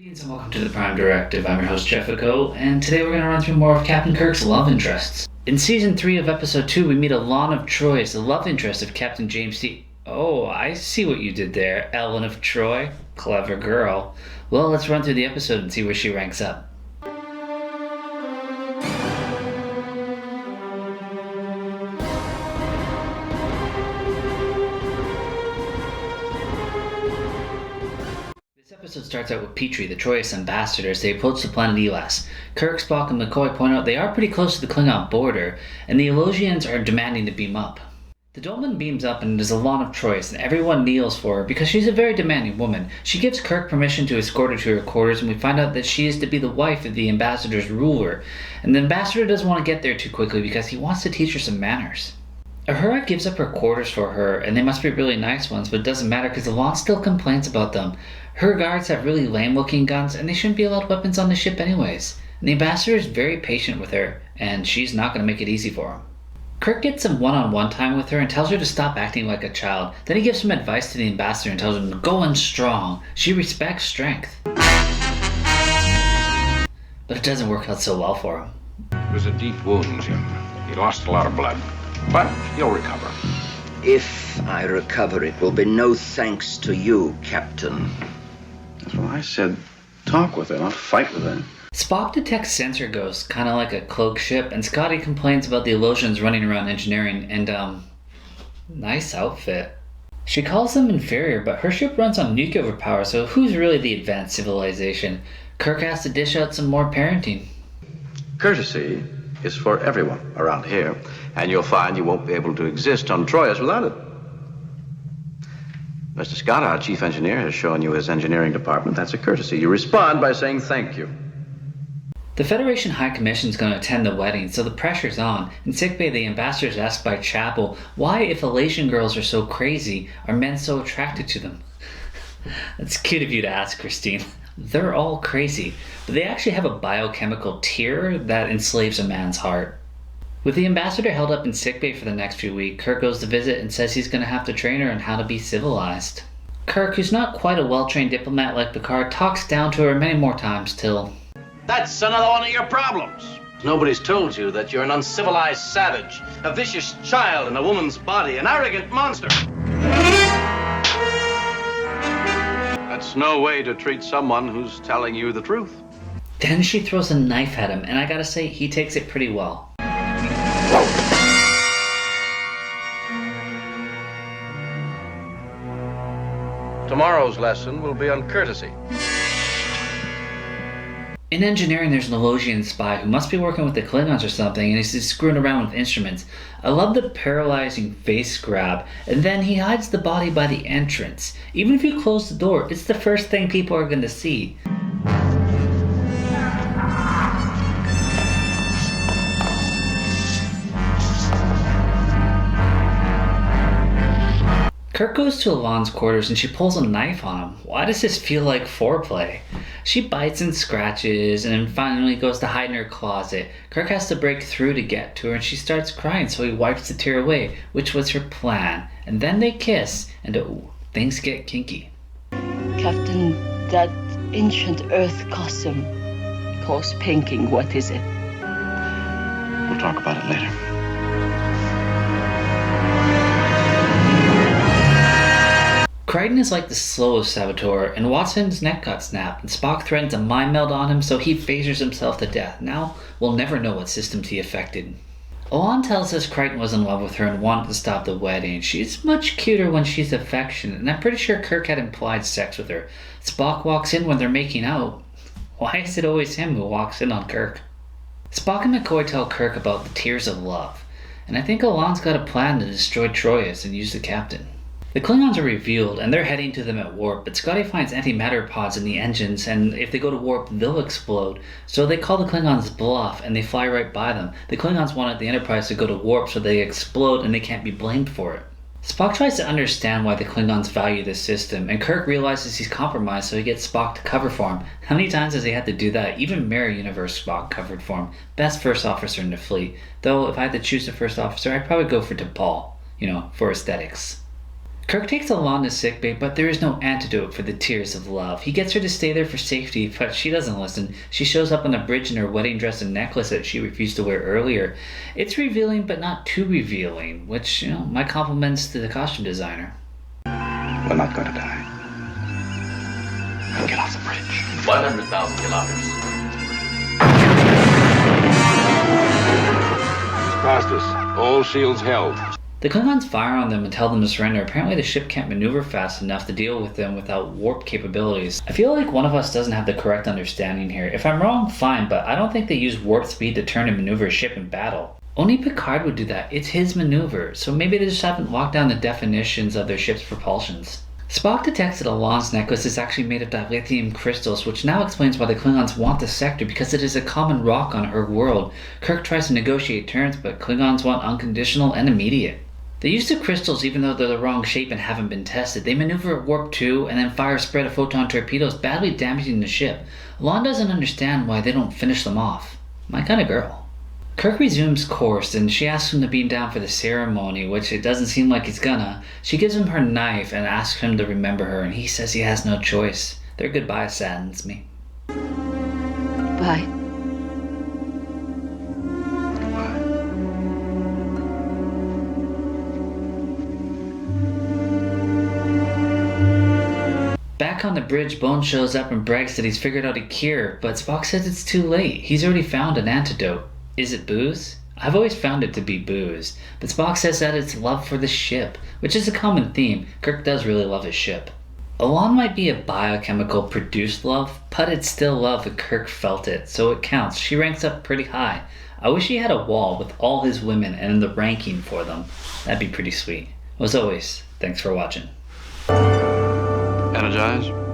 Greetings and welcome to the Prime Directive. I'm your host Jefficho, and today we're going to run through more of Captain Kirk's love interests. In Season 3 of Episode 2, we meet Elaan of Troy as the love interest of Captain James T. Oh, I see what you did there, Ellen of Troy. Clever girl. Well, let's run through the episode and see where she ranks up. This episode starts out with Petrie, the Troyus ambassador, as they approach the planet Elas. Kirk, Spock, and McCoy point out they are pretty close to the Klingon border, and the Elosians are demanding to beam up. The Dolman beams up and it is Elaan of Troyus, and everyone kneels for her because she's a very demanding woman. She gives Kirk permission to escort her to her quarters, and we find out that she is to be the wife of the ambassador's ruler. And the ambassador doesn't want to get there too quickly because he wants to teach her some manners. Uhura gives up her quarters for her, and they must be really nice ones, but it doesn't matter because Elaan still complains about them. Her guards have really lame-looking guns, and they shouldn't be allowed weapons on the ship anyways. And the ambassador is very patient with her, and she's not going to make it easy for him. Kirk gets some one-on-one time with her and tells her to stop acting like a child. Then he gives some advice to the ambassador and tells him to go in strong. She respects strength. But it doesn't work out so well for him. It was a deep wound, Jim. He lost a lot of blood. But he'll recover. If I recover, it will be no thanks to you, Captain. That's what I said. Talk with her, not fight with her. Spock detects sensor ghosts, kind of like a cloaked ship, and Scotty complains about the Elosians running around engineering, and, nice outfit. She calls them inferior, but her ship runs on nuclear power, so who's really the advanced civilization? Kirk has to dish out some more parenting. Courtesy is for everyone around here, and you'll find you won't be able to exist on Troyus without it. Mr. Scott, our chief engineer, has shown you his engineering department. That's a courtesy. You respond by saying thank you. The Federation High Commission is going to attend the wedding, so the pressure's on. In sickbay, the ambassador is asked by Chapel, why, if Elation girls are so crazy, are men so attracted to them? That's cute of you to ask, Christine. They're all crazy, but they actually have a biochemical tear that enslaves a man's heart. With the ambassador held up in sickbay for the next few weeks, Kirk goes to visit and says he's going to have to train her on how to be civilized. Kirk, who's not quite a well-trained diplomat like Picard, talks down to her many more times till... That's another one of your problems. Nobody's told you that you're an uncivilized savage, a vicious child in a woman's body, an arrogant monster. That's no way to treat someone who's telling you the truth. Then she throws a knife at him, and I gotta say, he takes it pretty well. Tomorrow's lesson will be on courtesy. In engineering, there's an Elosian spy who must be working with the Klingons or something, and he's just screwing around with instruments. I love the paralyzing face grab, and then he hides the body by the entrance. Even if you close the door, it's the first thing people are going to see. Kirk goes to Elaan's quarters and she pulls a knife on him. Why does this feel like foreplay? She bites and scratches and then finally goes to hide in her closet. Kirk has to break through to get to her and she starts crying, so he wipes the tear away, which was her plan. And then they kiss and things get kinky. Captain, that ancient Earth custom calls pinking. What is it? We'll talk about it later. Kryton is like the slowest saboteur, and Watson's neck got snapped, and Spock threatens a mind meld on him, so he phasers himself to death. Now, we'll never know what systems he affected. Elaan tells us Kryton was in love with her and wanted to stop the wedding. She's much cuter when she's affectionate, and I'm pretty sure Kirk had implied sex with her. Spock walks in when they're making out. Why is it always him who walks in on Kirk? Spock and McCoy tell Kirk about the tears of love, and I think Elaan's got a plan to destroy Troyus and use the captain. The Klingons are revealed, and they're heading to them at warp, but Scotty finds antimatter pods in the engines, and if they go to warp, they'll explode. So they call the Klingons bluff, and they fly right by them. The Klingons wanted the Enterprise to go to warp, so they explode, and they can't be blamed for it. Spock tries to understand why the Klingons value this system, and Kirk realizes he's compromised, so he gets Spock to cover for him. How many times has he had to do that? Even Mirror Universe Spock covered for him. Best first officer in the fleet. Though, if I had to choose the first officer, I'd probably go for T'Pol, for aesthetics. Kirk takes Elaan to sickbay, but there is no antidote for the tears of love. He gets her to stay there for safety, but she doesn't listen. She shows up on the bridge in her wedding dress and necklace that she refused to wear earlier. It's revealing, but not too revealing, which, my compliments to the costume designer. We're not going to die. We'll get off the bridge. 100,000 kilometers. He's past us. All shields held. The Klingons fire on them and tell them to surrender. Apparently the ship can't maneuver fast enough to deal with them without warp capabilities. I feel like one of us doesn't have the correct understanding here. If I'm wrong, fine, but I don't think they use warp speed to turn and maneuver a ship in battle. Only Picard would do that. It's his maneuver, so maybe they just haven't locked down the definitions of their ship's propulsions. Spock detects that Elaan's necklace is actually made of dilithium crystals, which now explains why the Klingons want the sector, because it is a common rock on her world. Kirk tries to negotiate terms, but Klingons want unconditional and immediate. They use the crystals even though they're the wrong shape and haven't been tested. They maneuver at warp 2 and then fire a spread of photon torpedoes, badly damaging the ship. Elaan doesn't understand why they don't finish them off. My kind of girl. Kirk resumes course and she asks him to beam down for the ceremony, which it doesn't seem like he's gonna. She gives him her knife and asks him to remember her, and he says he has no choice. Their goodbye saddens me. Bye. Back on the bridge, Bones shows up and brags that he's figured out a cure, but Spock says it's too late. He's already found an antidote. Is it booze? I've always found it to be booze, but Spock says that it's love for the ship, which is a common theme. Kirk does really love his ship. Elaan might be a biochemical produced love, but it's still love and Kirk felt it, so it counts. She ranks up pretty high. I wish he had a wall with all his women and the ranking for them. That'd be pretty sweet. As always, thanks for watching. Energize.